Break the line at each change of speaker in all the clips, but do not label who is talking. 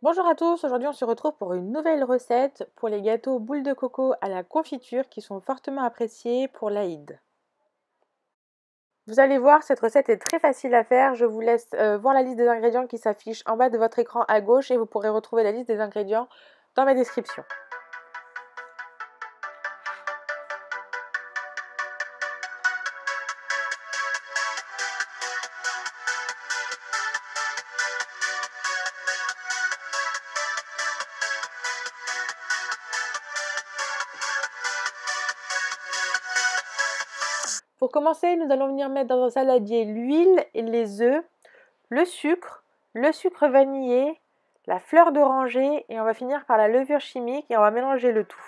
Bonjour à tous, aujourd'hui on se retrouve pour une nouvelle recette pour les gâteaux boules de coco à la confiture qui sont fortement appréciés pour l'Aïd. Vous allez voir, cette recette est très facile à faire, je vous laisse voir la liste des ingrédients qui s'affiche en bas de votre écran à gauche et vous pourrez retrouver la liste des ingrédients dans ma description. Pour commencer, nous allons venir mettre dans un saladier l'huile et les œufs, le sucre vanillé, la fleur d'oranger et on va finir par la levure chimique et on va mélanger le tout.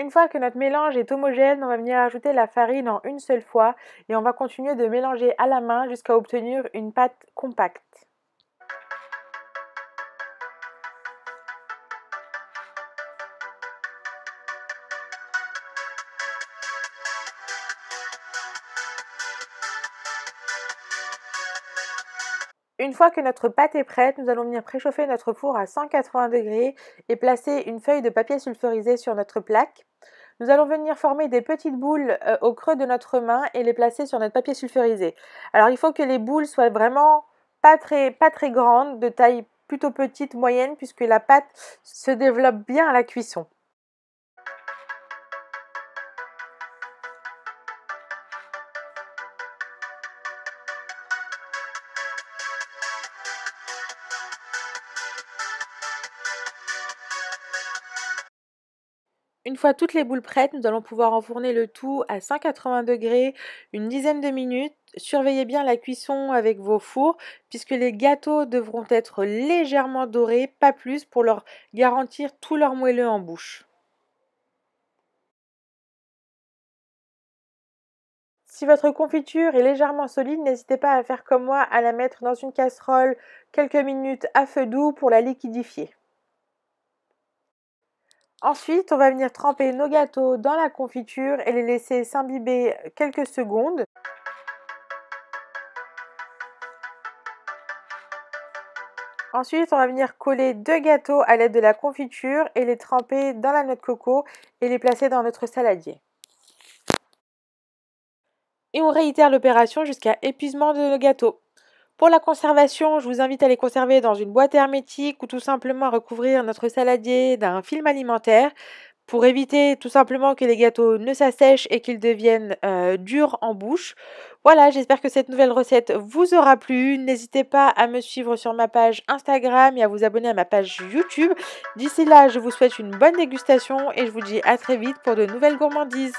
Une fois que notre mélange est homogène, on va venir ajouter la farine en une seule fois et on va continuer de mélanger à la main jusqu'à obtenir une pâte compacte. Une fois que notre pâte est prête, nous allons venir préchauffer notre four à 180 degrés et placer une feuille de papier sulfurisé sur notre plaque. Nous allons venir former des petites boules au creux de notre main et les placer sur notre papier sulfurisé. Alors il faut que les boules soient vraiment pas très grandes, de taille plutôt petite, moyenne, puisque la pâte se développe bien à la cuisson. Une fois toutes les boules prêtes, nous allons pouvoir enfourner le tout à 180 degrés une dizaine de minutes. Surveillez bien la cuisson avec vos fours puisque les gâteaux devront être légèrement dorés, pas plus, pour leur garantir tout leur moelleux en bouche. Si votre confiture est légèrement solide, n'hésitez pas à faire comme moi, à la mettre dans une casserole quelques minutes à feu doux pour la liquidifier. Ensuite, on va venir tremper nos gâteaux dans la confiture et les laisser s'imbiber quelques secondes. Ensuite, on va venir coller 2 gâteaux à l'aide de la confiture et les tremper dans la noix de coco et les placer dans notre saladier. Et on réitère l'opération jusqu'à épuisement de nos gâteaux. Pour la conservation, je vous invite à les conserver dans une boîte hermétique ou tout simplement à recouvrir notre saladier d'un film alimentaire pour éviter tout simplement que les gâteaux ne s'assèchent et qu'ils deviennent durs en bouche. Voilà, j'espère que cette nouvelle recette vous aura plu. N'hésitez pas à me suivre sur ma page Instagram et à vous abonner à ma page YouTube. D'ici là, je vous souhaite une bonne dégustation et je vous dis à très vite pour de nouvelles gourmandises.